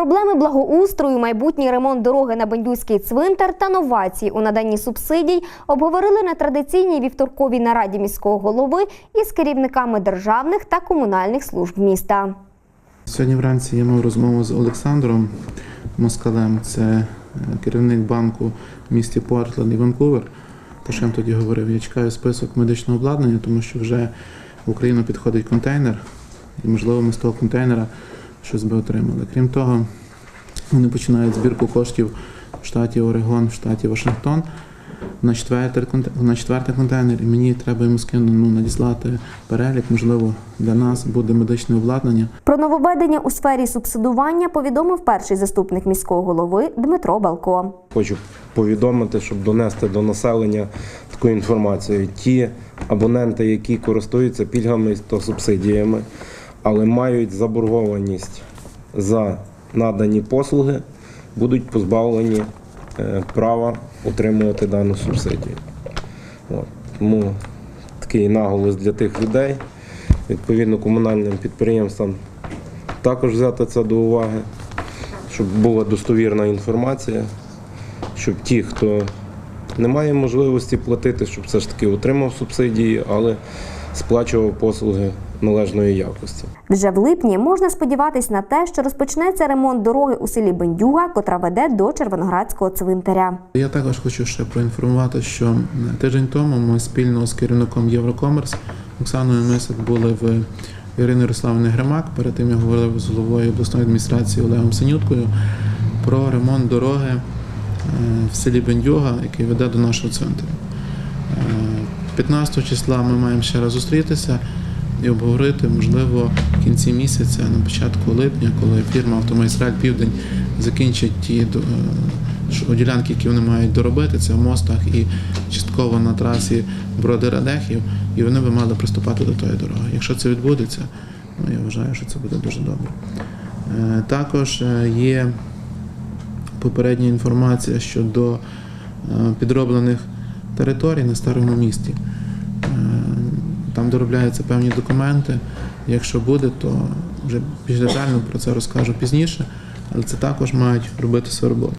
Проблеми благоустрою, майбутній ремонт дороги на Бендюзький цвинтар та новації у наданні субсидій обговорили на традиційній вівторковій нараді міського голови із керівниками державних та комунальних служб міста. Сьогодні вранці я мав розмову з Олександром Москалем, це керівник банку в місті Портленд і Ванкувер. Про що я тоді говорив, я чекаю список медичного обладнання, тому що вже в Україну підходить контейнер, і можливо ми з того контейнера щось би отримали. Крім того, вони починають збірку коштів в штаті Орегон, в штаті Вашингтон на четвертий контейнер, і мені треба йому надіслати перелік, можливо, для нас буде медичне обладнання. Про нововведення у сфері субсидування повідомив перший заступник міського голови Дмитро Балко. Хочу повідомити, щоб донести до населення таку інформацію. Ті абоненти, які користуються пільгами та субсидіями, але мають заборгованість за надані послуги, будуть позбавлені права отримувати дану субсидію. Тому такий наголос для тих людей, відповідно комунальним підприємствам також взяти це до уваги, щоб була достовірна інформація, щоб ті, хто не має можливості платити, щоб все ж таки отримав субсидії, але сплачував послуги належної якості. Вже в липні можна сподіватись на те, що розпочнеться ремонт дороги у селі Бендюга, котра веде до Червоноградського цвинтаря. Я також хочу ще проінформувати, що тиждень тому ми спільно з керівником Єврокомерс Оксаною Мисак були в Ірини Ярославівни Гримак. Перед тим я говорив з головою обласної адміністрації Олегом Синюткою про ремонт дороги в селі Бендюга, який веде до нашого цвинтаря. 15 числа ми маємо ще раз зустрітися і обговорити, можливо, в кінці місяця, на початку липня, коли фірма «Автомагістраль Південь» закінчить ті ділянки, які вони мають доробити, це в мостах і частково на трасі Броди-Радехів, і вони би мали приступати до тої дороги. Якщо це відбудеться, я вважаю, що це буде дуже добре. Також є попередня інформація щодо підроблених територій на Старому місті. Там доробляються певні документи. Якщо буде, то вже більш детально про це розкажу пізніше, але це також мають робити свою роботу.